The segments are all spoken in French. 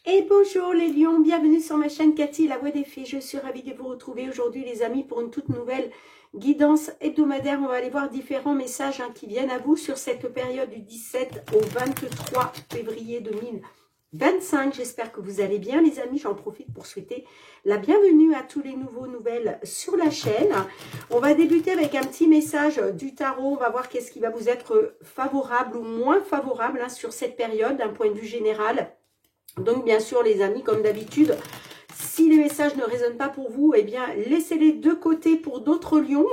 Et bonjour les lions, bienvenue sur ma chaîne Cathy, la voix des fées. Je suis ravie de vous retrouver aujourd'hui les amis pour une toute nouvelle guidance hebdomadaire. On va aller voir différents messages qui viennent à vous sur cette période du 17 au 23 février 2025. J'espère que vous allez bien les amis. J'en profite pour souhaiter la bienvenue à tous les nouvelles sur la chaîne. On va débuter avec un petit message du tarot. On va voir qu'est-ce qui va vous être favorable ou moins favorable sur cette période d'un point de vue général. Donc, bien sûr, les amis, comme d'habitude, si les messages ne résonnent pas pour vous, eh bien, laissez-les de côté pour d'autres lions.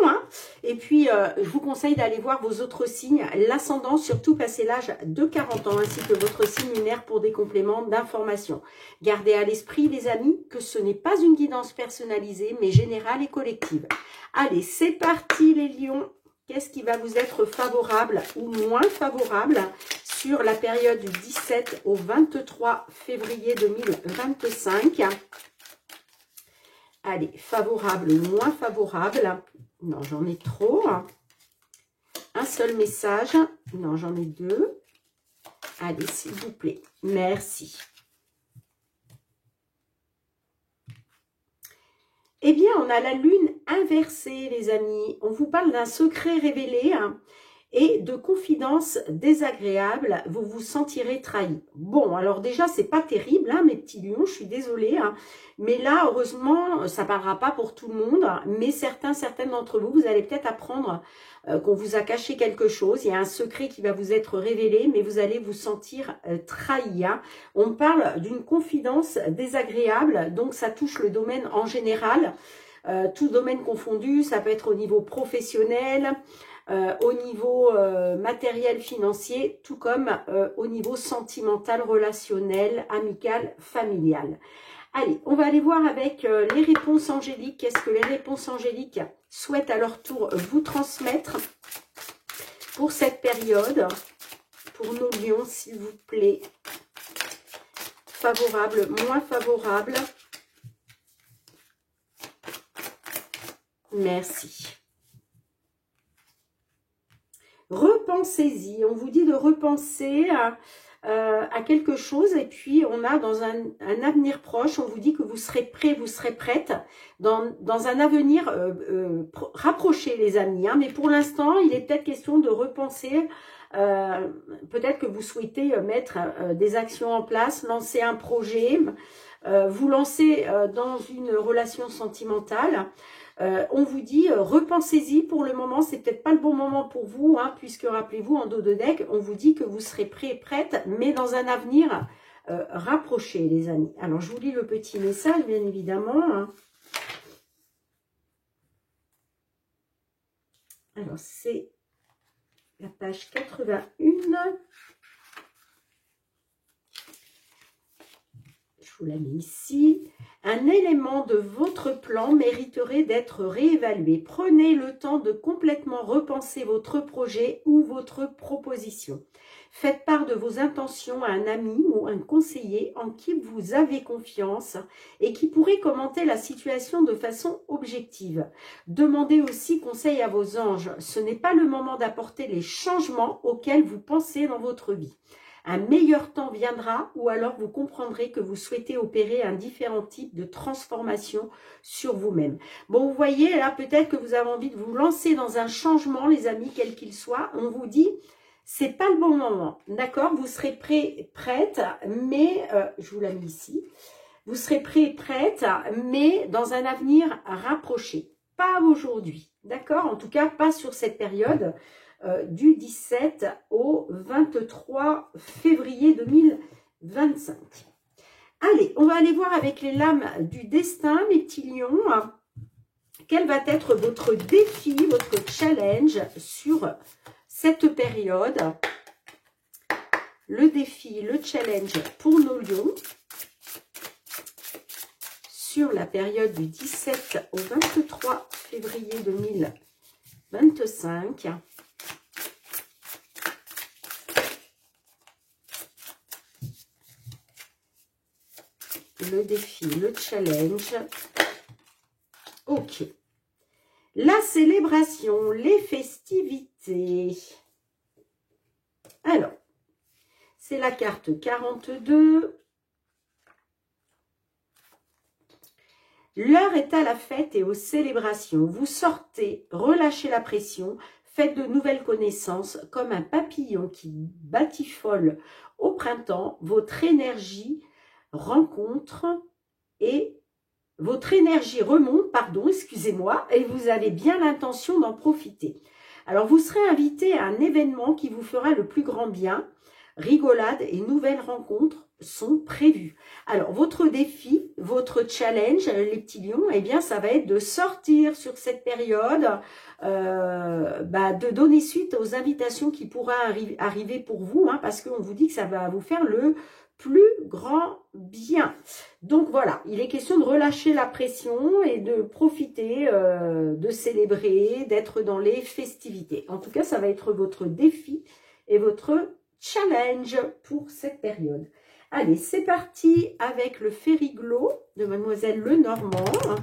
Et puis, je vous conseille d'aller voir vos autres signes, l'ascendant, surtout passé l'âge de 40 ans, ainsi que votre signe lunaire pour des compléments d'information. Gardez à l'esprit, les amis, que ce n'est pas une guidance personnalisée, mais générale et collective. Allez, c'est parti, les lions. Qu'est-ce qui va vous être favorable ou moins favorable sur la période du 17 au 23 février 2025. Allez, favorable ou moins favorable. Non, j'en ai trop. Un seul message. Non, j'en ai deux. Allez, s'il vous plaît. Merci. Eh bien, on a la lune inversée, les amis. On vous parle d'un secret révélé et de confidences désagréables, vous vous sentirez trahi. Bon, alors déjà, c'est pas terrible, mes petits lions, je suis désolée. Mais là, heureusement, ça parlera pas pour tout le monde. Mais certaines d'entre vous, vous allez peut-être apprendre qu'on vous a caché quelque chose. Il y a un secret qui va vous être révélé, mais vous allez vous sentir trahi. On parle d'une confidence désagréable, donc ça touche le domaine en général. Tout domaine confondu, ça peut être au niveau professionnel, au niveau matériel, financier, tout comme au niveau sentimental, relationnel, amical, familial. Allez, on va aller voir avec les réponses angéliques. Qu'est-ce que les réponses angéliques souhaitent à leur tour vous transmettre pour cette période, pour nos lions, s'il vous plaît. Favorable, moins favorable. Merci. Repensez-y. On vous dit de repenser à quelque chose. Et puis, on a dans un avenir proche, on vous dit que vous serez prêt, vous serez prête dans un avenir rapproché, les amis. Mais pour l'instant, il est peut-être question de repenser. Peut-être que vous souhaitez mettre des actions en place, lancer un projet, vous lancer dans une relation sentimentale. On vous dit, repensez-y pour le moment, c'est peut-être pas le bon moment pour vous, puisque rappelez-vous, en dos de deck, on vous dit que vous serez prêt et prête, mais dans un avenir rapproché, les amis. Alors, je vous lis le petit message, bien évidemment. Alors, c'est la page 81. Je vous la mets ici. Un élément de votre plan mériterait d'être réévalué. Prenez le temps de complètement repenser votre projet ou votre proposition. Faites part de vos intentions à un ami ou un conseiller en qui vous avez confiance et qui pourrait commenter la situation de façon objective. Demandez aussi conseil à vos anges. Ce n'est pas le moment d'apporter les changements auxquels vous pensez dans votre vie. Un meilleur temps viendra ou alors vous comprendrez que vous souhaitez opérer un différent type de transformation sur vous-même. Bon, vous voyez, là, peut-être que vous avez envie de vous lancer dans un changement, les amis, quel qu'il soit. On vous dit, c'est pas le bon moment, d'accord? Vous serez prêt, prête, mais, je vous la mets ici, vous serez prêt, prête, mais dans un avenir rapproché. Pas aujourd'hui, d'accord? En tout cas, pas sur cette période. Du 17 au 23 février 2025. Allez, on va aller voir avec les lames du destin, mes petits lions. Quel va être votre défi, votre challenge sur cette période? Le défi, le challenge pour nos lions sur la période du 17 au 23 février 2025. Le défi, le challenge. Ok. La célébration, les festivités. Alors, c'est la carte 42. L'heure est à la fête et aux célébrations. Vous sortez, relâchez la pression, faites de nouvelles connaissances. Comme un papillon qui batifole au printemps, votre énergie remonte, pardon, excusez-moi, et vous avez bien l'intention d'en profiter. Alors, vous serez invité à un événement qui vous fera le plus grand bien. Rigolades et nouvelles rencontres sont prévues. Alors, votre défi, votre challenge, les petits lions, eh bien, ça va être de sortir sur cette période, de donner suite aux invitations qui pourraient arriver pour vous, hein, parce qu'on vous dit que ça va vous faire le plus grand bien. Donc voilà, il est question de relâcher la pression et de profiter, de célébrer, d'être dans les festivités. En tout cas, ça va être votre défi et votre challenge pour cette période. Allez, c'est parti avec le Fériglo de Mademoiselle Lenormand.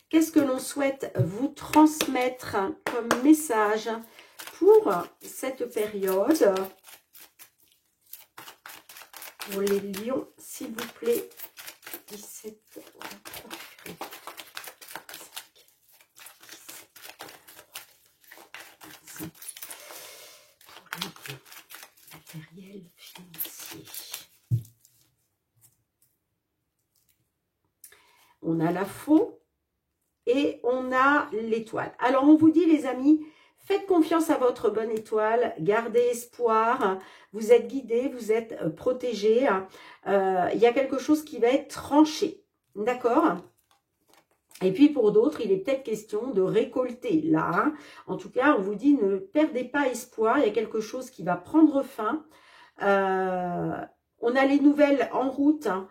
Qu'est-ce que l'on souhaite vous transmettre comme message pour cette période? Pour les lions, s'il vous plaît. 17, 23, 25, pour les lions, matériel financier. On a la faux et on a l'étoile. Alors, on vous dit, les amis, faites confiance à votre bonne étoile, gardez espoir, vous êtes guidés, vous êtes protégés. Il y a quelque chose qui va être tranché, d'accord? Et puis pour d'autres, il est peut-être question de récolter là. Hein. En tout cas, on vous dit, ne perdez pas espoir, il y a quelque chose qui va prendre fin. On a les nouvelles en route, hein,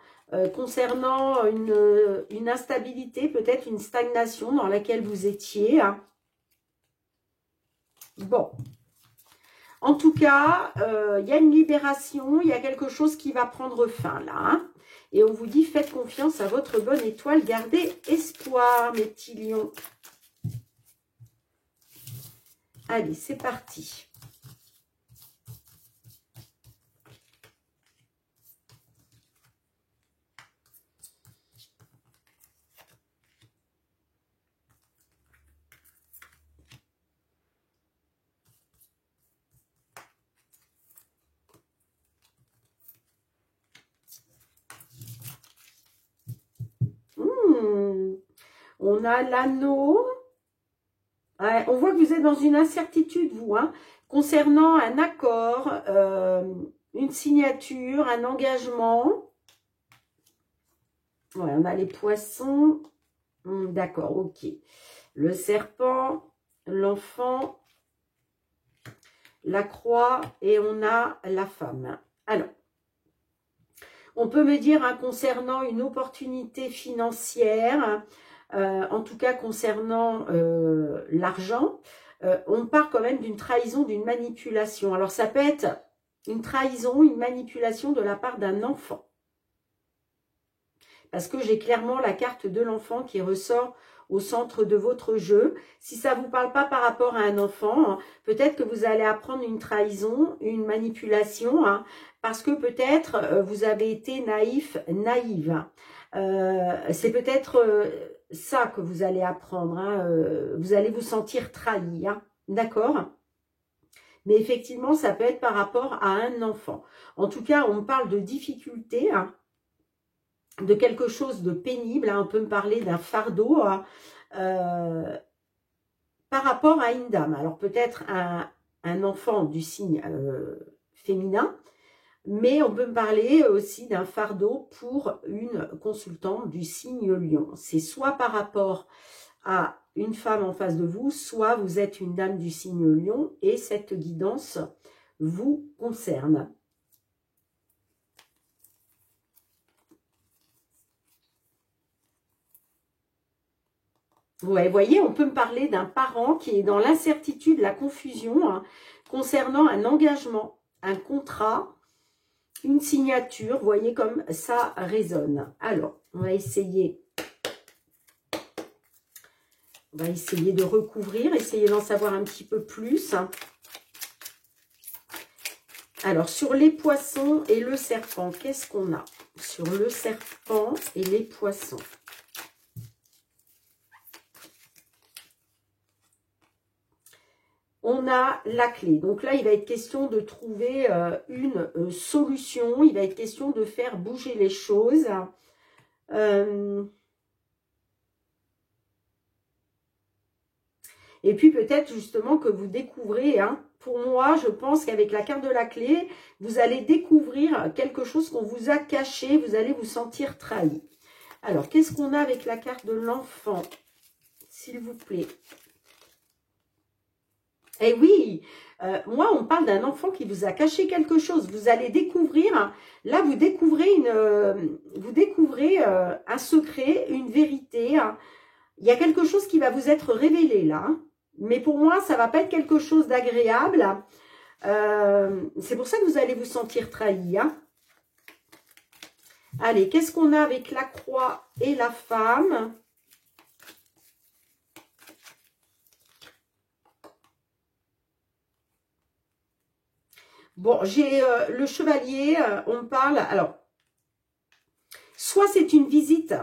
concernant une instabilité, peut-être une stagnation dans laquelle vous étiez. Hein. Bon, en tout cas, il y a une libération, il y a quelque chose qui va prendre fin là. Hein, et on vous dit, faites confiance à votre bonne étoile, gardez espoir, mes petits lions. Allez, c'est parti. On a l'anneau. Ouais, on voit que vous êtes dans une incertitude, vous, hein, concernant un accord, une signature, un engagement. Ouais, on a les poissons. D'accord, ok. Le serpent, l'enfant, la croix et on a la femme. Alors, on peut me dire, hein, concernant une opportunité financière, en tout cas concernant l'argent, on part quand même d'une trahison, d'une manipulation. Alors ça peut être une trahison, une manipulation de la part d'un enfant. Parce que j'ai clairement la carte de l'enfant qui ressort au centre de votre jeu. Si ça ne vous parle pas par rapport à un enfant, hein, peut-être que vous allez apprendre une trahison, une manipulation, hein, parce que peut-être vous avez été naïf, naïve. C'est peut-être ça que vous allez apprendre. Hein, vous allez vous sentir trahi, hein, d'accord ? Mais effectivement, ça peut être par rapport à un enfant. En tout cas, on parle de difficultés, hein, de quelque chose de pénible. Hein, on peut me parler d'un fardeau hein, par rapport à une dame. Alors peut-être un enfant du signe féminin, mais on peut me parler aussi d'un fardeau pour une consultante du signe lion. C'est soit par rapport à une femme en face de vous, soit vous êtes une dame du signe lion et cette guidance vous concerne. Ouais, vous voyez, on peut me parler d'un parent qui est dans l'incertitude, la confusion hein, concernant un engagement, un contrat, une signature. Vous voyez comme ça résonne. Alors, on va essayer de recouvrir, essayer d'en savoir un petit peu plus. Alors, sur les poissons et le serpent, qu'est-ce qu'on a? Sur le serpent et les poissons. On a la clé. Donc là, il va être question de trouver une solution. Il va être question de faire bouger les choses. Et puis peut-être justement que vous découvrez, hein, pour moi, je pense qu'avec la carte de la clé, vous allez découvrir quelque chose qu'on vous a caché. Vous allez vous sentir trahi. Alors, qu'est-ce qu'on a avec la carte de l'enfant? S'il vous plaît. Eh oui, moi, on parle d'un enfant qui vous a caché quelque chose. Vous allez découvrir, là, vous découvrez un secret, une vérité. Il y a quelque chose qui va vous être révélé là. Mais pour moi, ça ne va pas être quelque chose d'agréable. C'est pour ça que vous allez vous sentir trahi. Hein. Allez, qu'est-ce qu'on a avec la croix et la femme? Bon, j'ai le chevalier, on parle, alors, soit c'est une visite,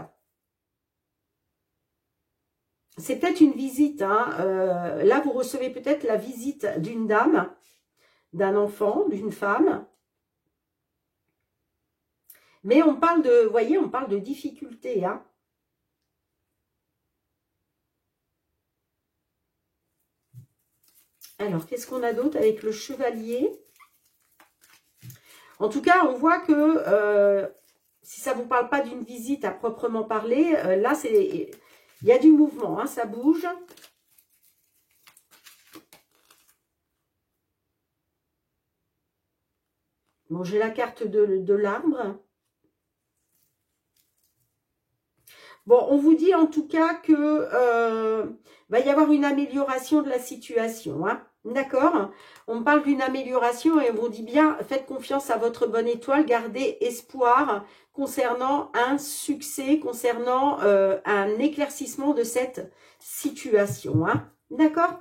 c'est peut-être une visite, hein, là vous recevez peut-être la visite d'une dame, d'un enfant, d'une femme, mais on parle de, vous voyez, on parle de difficulté, hein. Alors, qu'est-ce qu'on a d'autre avec le chevalier? En tout cas, on voit que si ça ne vous parle pas d'une visite à proprement parler, là, il y a du mouvement, hein, ça bouge. Bon, j'ai la carte de l'arbre. Bon, on vous dit en tout cas que va y avoir une amélioration de la situation, hein. D'accord? On me parle d'une amélioration et on vous dit bien, faites confiance à votre bonne étoile, gardez espoir concernant un succès, concernant un éclaircissement de cette situation. Hein. D'accord?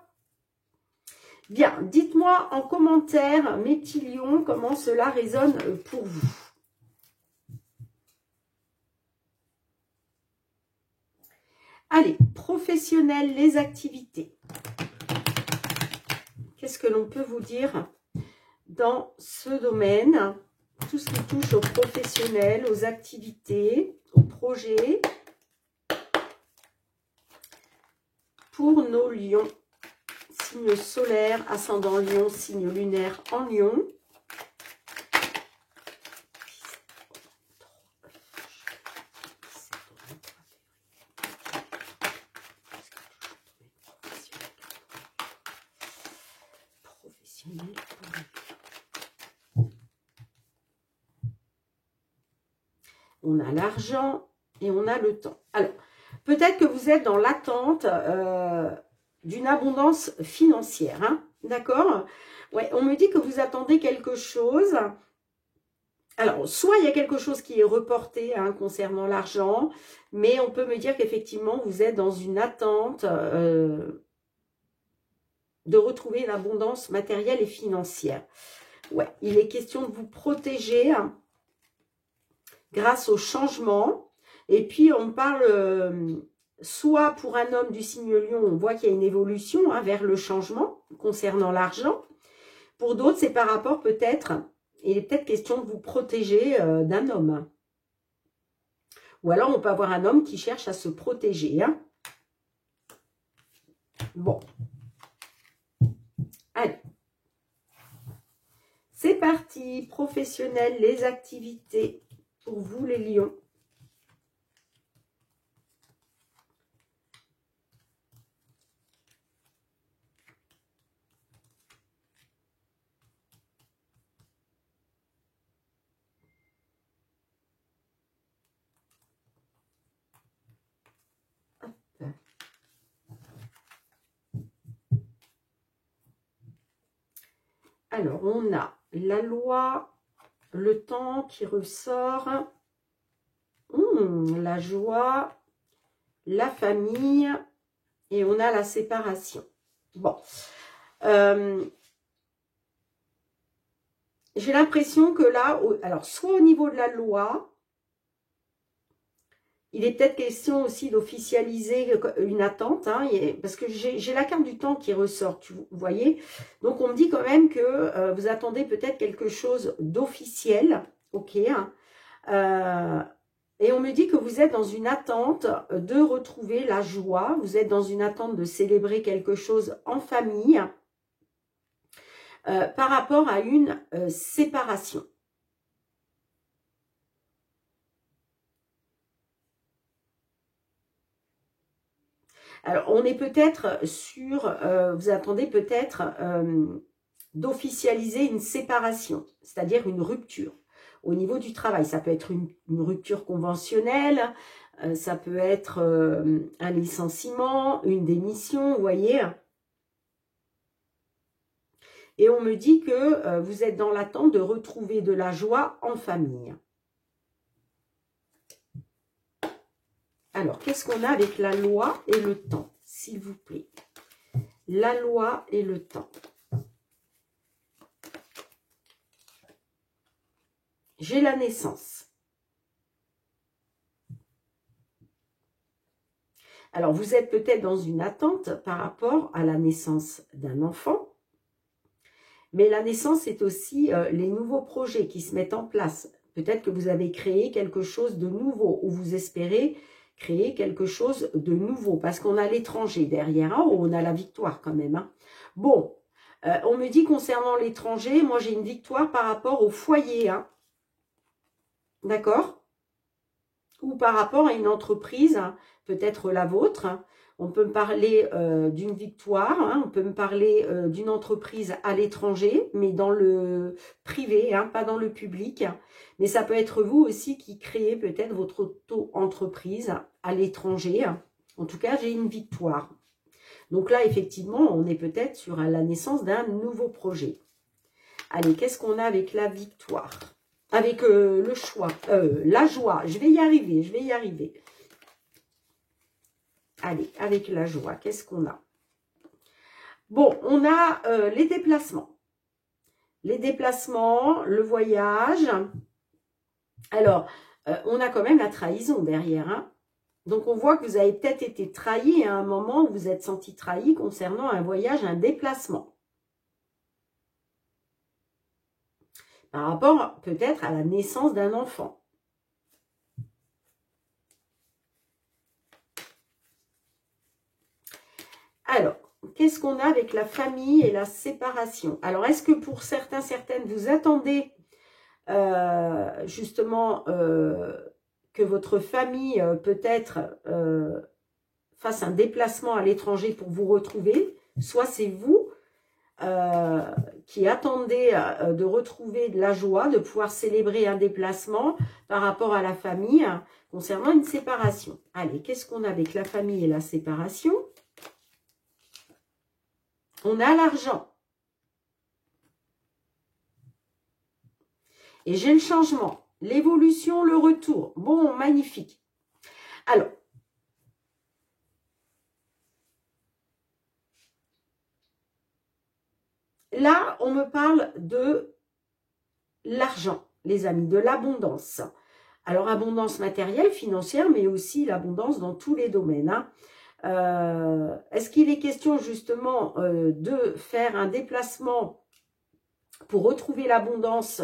Bien, dites-moi en commentaire, mes petits lions, comment cela résonne pour vous. Allez, professionnel, les activités. Qu'est-ce que l'on peut vous dire dans ce domaine? Tout ce qui touche aux professionnels, aux activités, aux projets. Pour nos lions, signe solaire, ascendant lion, signe lunaire en lion. On a l'argent et on a le temps. Alors, peut-être que vous êtes dans l'attente d'une abondance financière. Hein, d'accord? Ouais, on me dit que vous attendez quelque chose. Alors, soit il y a quelque chose qui est reporté hein, concernant l'argent, mais on peut me dire qu'effectivement, vous êtes dans une attente de retrouver une abondance matérielle et financière. Ouais, il est question de vous protéger hein, grâce au changement. Et puis, on parle, soit pour un homme du signe lion, on voit qu'il y a une évolution hein, vers le changement concernant l'argent. Pour d'autres, c'est par rapport peut-être, il est peut-être question de vous protéger d'un homme. Ou alors, on peut avoir un homme qui cherche à se protéger. Hein. Bon. Allez. C'est parti. Professionnel, les activités pour vous les lions. Alors, on a la loi, le temps qui ressort, la joie, la famille et on a la séparation. Bon. j'ai l'impression que là, alors soit au niveau de la loi, il est peut-être question aussi d'officialiser une attente, hein, parce que j'ai la carte du temps qui ressort, vous voyez. Donc, on me dit quand même que vous attendez peut-être quelque chose d'officiel, ok, hein, et on me dit que vous êtes dans une attente de retrouver la joie, vous êtes dans une attente de célébrer quelque chose en famille par rapport à une séparation. Alors, on est peut-être sur, vous attendez peut-être d'officialiser une séparation, c'est-à-dire une rupture au niveau du travail. Ça peut être une rupture conventionnelle, ça peut être un licenciement, une démission, vous voyez. Et on me dit que vous êtes dans l'attente de retrouver de la joie en famille. Alors, qu'est-ce qu'on a avec la loi et le temps, s'il vous plaît? La loi et le temps. J'ai la naissance. Alors, vous êtes peut-être dans une attente par rapport à la naissance d'un enfant. Mais la naissance, c'est aussi les nouveaux projets qui se mettent en place. Peut-être que vous avez créé quelque chose de nouveau ou vous espérez créer quelque chose de nouveau, parce qu'on a l'étranger derrière, hein, on a la victoire quand même. Hein. Bon, on me dit concernant l'étranger, moi j'ai une victoire par rapport au foyer, hein. D'accord? Ou par rapport à une entreprise, hein, peut-être la vôtre. Hein. On peut me parler d'une victoire, hein, on peut me parler d'une entreprise à l'étranger, mais dans le privé, hein, pas dans le public. Mais ça peut être vous aussi qui créez peut-être votre auto-entreprise à l'étranger. En tout cas, j'ai une victoire. Donc là, effectivement, on est peut-être sur la naissance d'un nouveau projet. Allez, qu'est-ce qu'on a avec la victoire? Avec le choix, la joie. Je vais y arriver, je vais y arriver. Allez, avec la joie, qu'est-ce qu'on a? Bon, on a les déplacements. Les déplacements, le voyage. Alors, on a quand même la trahison derrière. Hein. Donc, on voit que vous avez peut-être été trahi à un moment où vous vous êtes senti trahi concernant un voyage, un déplacement. Par rapport peut-être à la naissance d'un enfant. Alors, qu'est-ce qu'on a avec la famille et la séparation? Alors, est-ce que pour certains, certaines, vous attendez justement que votre famille peut-être fasse un déplacement à l'étranger pour vous retrouver? Soit c'est vous qui attendez de retrouver de la joie, de pouvoir célébrer un déplacement par rapport à la famille concernant une séparation. Allez, qu'est-ce qu'on a avec la famille et la séparation? On a l'argent. Et j'ai le changement, l'évolution, le retour. Bon, magnifique. Alors, là, on me parle de l'argent, les amis, de l'abondance. Alors, abondance matérielle, financière, mais aussi l'abondance dans tous les domaines. Hein. Est-ce qu'il est question justement de faire un déplacement pour retrouver l'abondance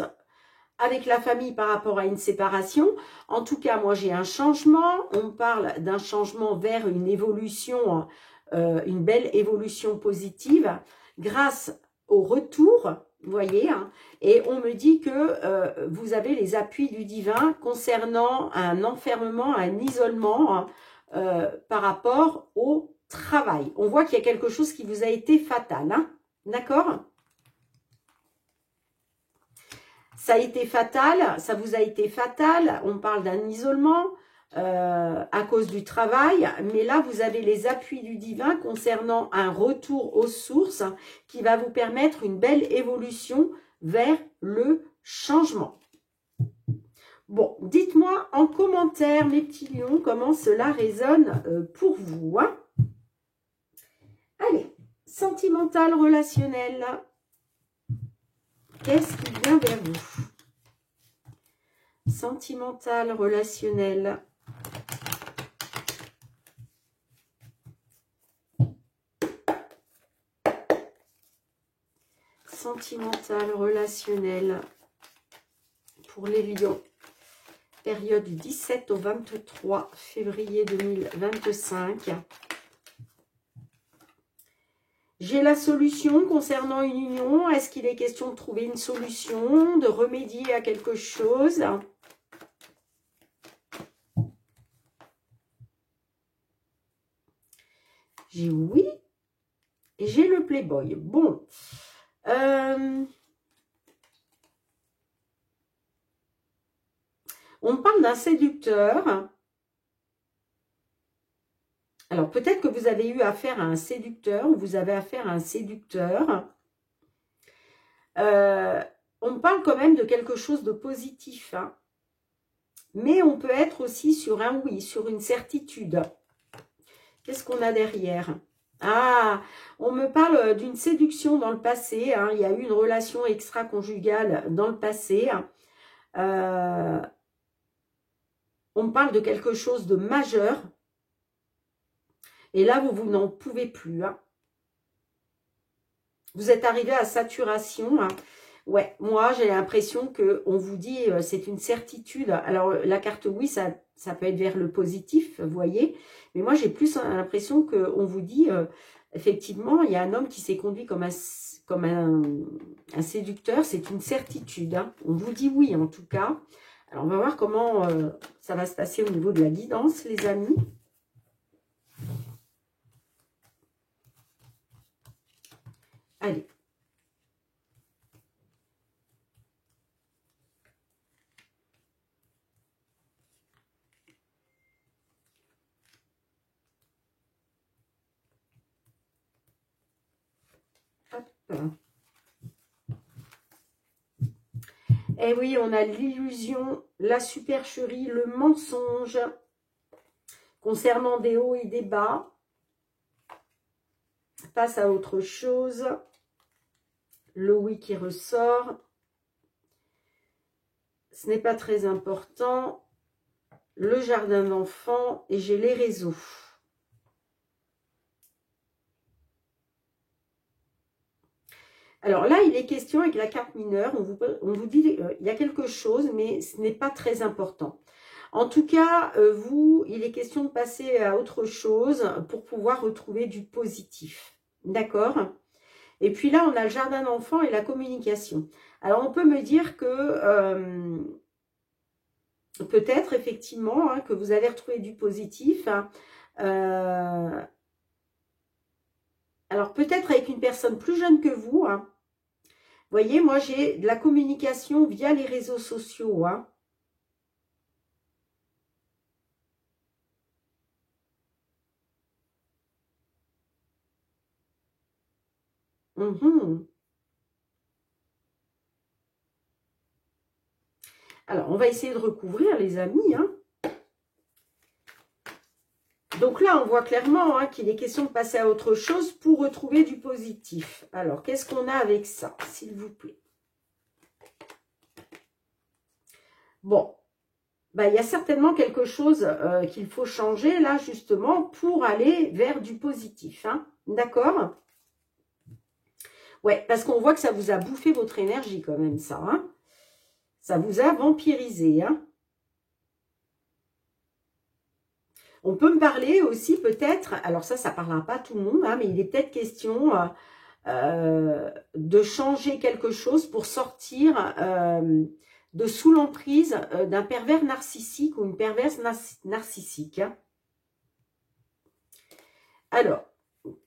avec la famille par rapport à une séparation? En tout cas, moi j'ai un changement. On parle d'un changement vers une évolution, une belle évolution positive grâce au retour, vous voyez, hein, et on me dit que vous avez les appuis du divin concernant un enfermement, un isolement, hein, par rapport au travail. On voit qu'il y a quelque chose qui vous a été fatal, hein, d'accord? Ça a été fatal, ça vous a été fatal, on parle d'un isolement à cause du travail, mais là vous avez les appuis du divin concernant un retour aux sources qui va vous permettre une belle évolution vers le changement. Bon, dites-moi en commentaire, mes petits lions, comment cela résonne pour vous. Hein. Allez, sentimental, relationnel. Qu'est-ce qui vient vers vous? Sentimental, relationnel. Sentimental, relationnel. Pour les lions. Période du 17 au 23 février 2025. J'ai la solution concernant une union. Est-ce qu'il est question de trouver une solution, de remédier à quelque chose? J'ai oui et j'ai le Playboy. Bon. On parle d'un séducteur. Alors, peut-être que vous avez eu affaire à un séducteur ou vous avez affaire à un séducteur. On parle quand même de quelque chose de positif. Hein. Mais on peut être aussi sur un oui, sur une certitude. Qu'est-ce qu'on a derrière? Ah, on me parle d'une séduction dans le passé. Hein. Il y a eu une relation extra-conjugale dans le passé. On parle de quelque chose de majeur. Et là, vous n'en pouvez plus. Hein. Vous êtes arrivé à saturation. Hein. Ouais, moi, j'ai l'impression qu'on vous dit, c'est une certitude. Alors, la carte oui, ça peut être vers le positif, vous voyez. Mais moi, j'ai plus l'impression qu'on vous dit, effectivement, il y a un homme qui s'est conduit comme un séducteur. C'est une certitude. Hein. On vous dit oui, en tout cas. Alors, on va voir comment ça va se passer au niveau de la guidance, les amis. Allez. Hop. Et oui, on a l'illusion, la supercherie, le mensonge concernant des hauts et des bas. Passe à autre chose. Le oui qui ressort. Ce n'est pas très important. Le jardin d'enfants et j'ai les réseaux. Alors là, il est question avec la carte mineure. On vous dit il y a quelque chose, mais ce n'est pas très important. En tout cas, il est question de passer à autre chose pour pouvoir retrouver du positif. D'accord ? Et puis là, on a le jardin d'enfants et la communication. Alors, on peut me dire que peut-être, effectivement, hein, que vous allez retrouver du positif. Hein, alors, peut-être avec une personne plus jeune que vous. Hein. Vous voyez, moi, j'ai de la communication via les réseaux sociaux. Hein. Alors, on va essayer de recouvrir, les amis. Hein. Donc là, on voit clairement hein, qu'il est question de passer à autre chose pour retrouver du positif. Alors, qu'est-ce qu'on a avec ça, s'il vous plaît? Bon, bah, il y a certainement quelque chose qu'il faut changer là, justement, pour aller vers du positif. Hein. D'accord? Ouais, parce qu'on voit que ça vous a bouffé votre énergie quand même, ça. Hein. Ça vous a vampirisé. Hein. On peut me parler aussi peut-être, alors ça ne parlera pas à tout le monde, hein, mais il est peut-être question de changer quelque chose pour sortir de sous l'emprise d'un pervers narcissique ou une perverse narcissique. Hein. Alors,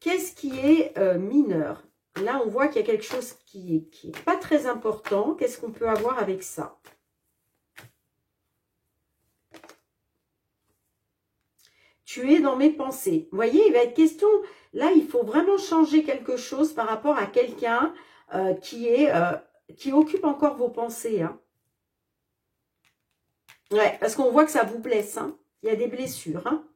qu'est-ce qui est mineur? Là, on voit qu'il y a quelque chose qui n'est pas très important. Qu'est-ce qu'on peut avoir avec ça? Tu es dans mes pensées. Vous voyez, il va être question, là, il faut vraiment changer quelque chose par rapport à quelqu'un qui occupe encore vos pensées. Hein. Ouais, parce qu'on voit que ça vous blesse. Hein. Il y a des blessures. Hein.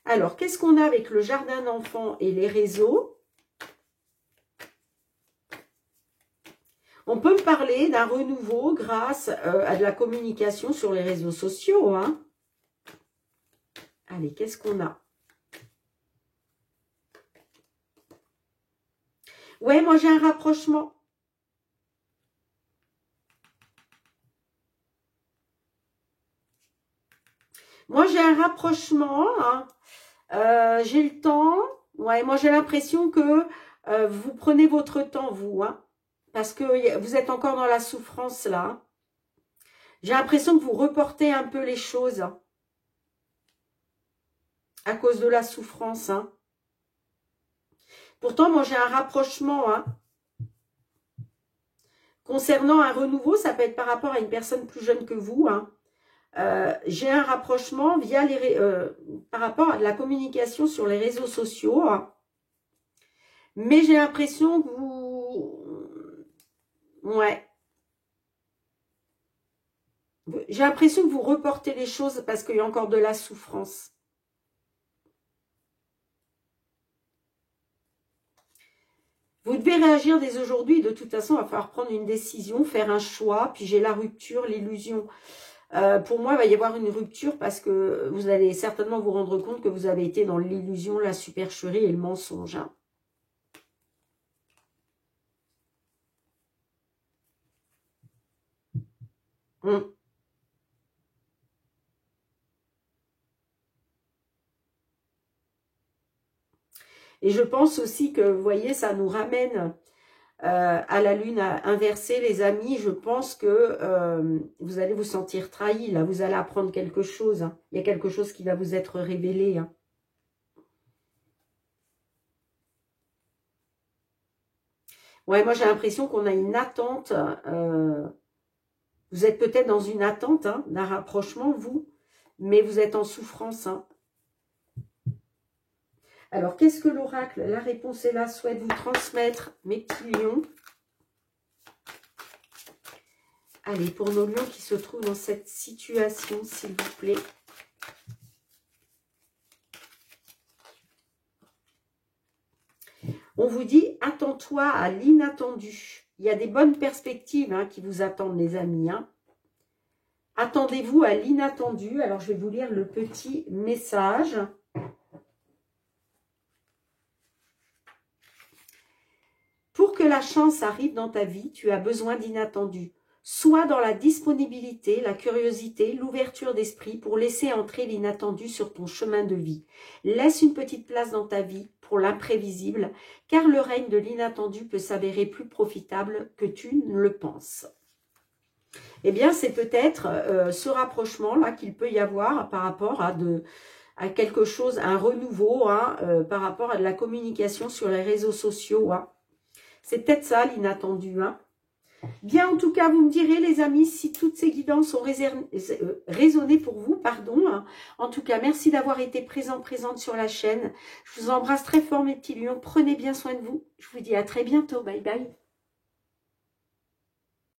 Alors, qu'est-ce qu'on a avec le jardin d'enfants et les réseaux? On peut me parler d'un renouveau grâce à de la communication sur les réseaux sociaux. Hein. Allez, qu'est-ce qu'on a? Ouais, moi j'ai un rapprochement. Moi j'ai un rapprochement. Hein. J'ai le temps. Ouais, moi j'ai l'impression que vous prenez votre temps, vous. Hein, parce que vous êtes encore dans la souffrance là. J'ai l'impression que vous reportez un peu les choses. Hein, à cause de la souffrance. Hein. Pourtant, moi j'ai un rapprochement. Hein. Concernant un renouveau, ça peut être par rapport à une personne plus jeune que vous. Hein. J'ai un rapprochement via par rapport à de la communication sur les réseaux sociaux. Hein. Mais j'ai l'impression que vous... Ouais. J'ai l'impression que vous reportez les choses parce qu'il y a encore de la souffrance. Vous devez réagir dès aujourd'hui. De toute façon, il va falloir prendre une décision, faire un choix. Puis j'ai la rupture, l'illusion. Pour moi, il va y avoir une rupture parce que vous allez certainement vous rendre compte que vous avez été dans l'illusion, la supercherie et le mensonge. Hein. Et je pense aussi que, vous voyez, ça nous ramène à la lune inversée, les amis. Je pense que vous allez vous sentir trahi. Là, vous allez apprendre quelque chose. Hein. Il y a quelque chose qui va vous être révélé. Hein. Ouais, moi, j'ai l'impression qu'on a une attente. Vous êtes peut-être dans une attente hein, d'un rapprochement, vous. Mais vous êtes en souffrance. Hein. Alors, qu'est-ce que l'oracle? La réponse est là. Souhaite vous transmettre, mes petits lions. Allez, pour nos lions qui se trouvent dans cette situation, s'il vous plaît. On vous dit, attends-toi à l'inattendu. Il y a des bonnes perspectives hein, qui vous attendent, les amis. Hein. Attendez-vous à l'inattendu. Alors, je vais vous lire le petit message. Pour que la chance arrive dans ta vie, tu as besoin d'inattendu. Sois dans la disponibilité, la curiosité, l'ouverture d'esprit pour laisser entrer l'inattendu sur ton chemin de vie. Laisse une petite place dans ta vie pour l'imprévisible, car le règne de l'inattendu peut s'avérer plus profitable que tu ne le penses. Eh bien, c'est peut-être ce rapprochement-là qu'il peut y avoir par rapport à quelque chose, un renouveau, hein, par rapport à de la communication sur les réseaux sociaux. Hein. C'est peut-être ça, l'inattendu. Hein. Bien, en tout cas, vous me direz, les amis, si toutes ces guidances ont résonné pour vous, pardon. Hein. En tout cas, merci d'avoir été présente sur la chaîne. Je vous embrasse très fort, mes petits lions. Prenez bien soin de vous. Je vous dis à très bientôt. Bye bye.